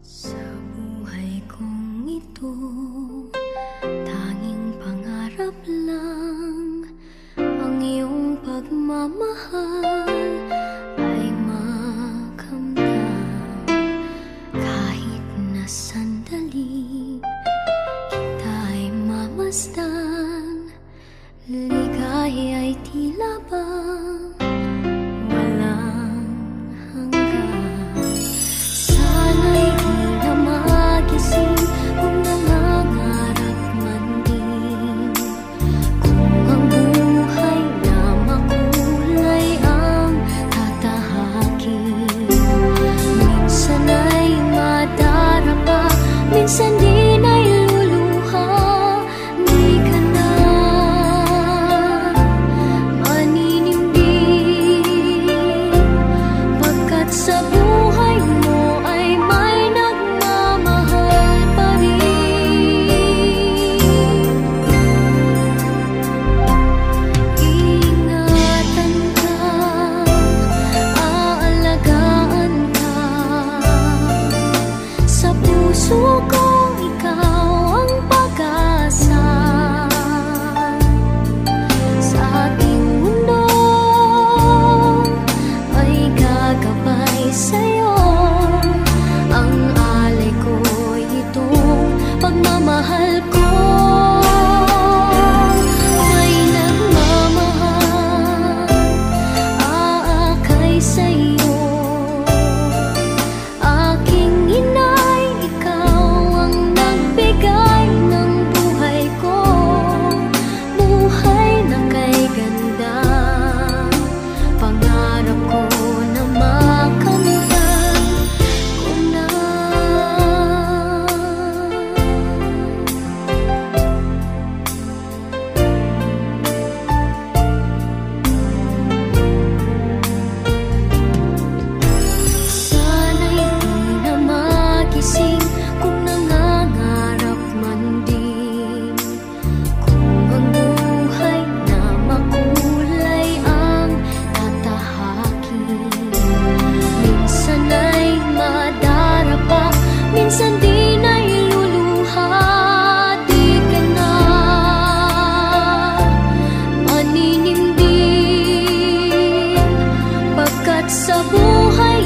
Sa buhay kong ito, tanging pangarap lang ang iyong pagmamahal ay makamdam. Kahit na sandali kita'y mamasdan, ligay ay tila bang walang hanggan. Sana'y di na magising kung nangangarap man din, kung ang buhay na makulay ang tatahakin. Minsan ay madarapa, minsan di na'y luluha. Di ka na maninindig, pagkat sa buhay mo ay may nagmamahal pa rin. Ingatan ka, aalagaan ka, sa puso ko ikaw ang pag-asa. Sa ating mundo ay gagabay sa'yo, ang alay ko'y itong pagmamahal ko. May nagmamahal, aakay sa'yo. Aking inay, ikaw ang nagbigay ng buhay ko, buhay na kay ganda. Pangarap ko na makamtan ko na. Sana'y di na magising kung nangangarap man din, kung ang buhay na makulay ang tatahakin. Minsan ay madarapa, minsan di na'y luluha. Di ka na maninindig, pagkat sa buhay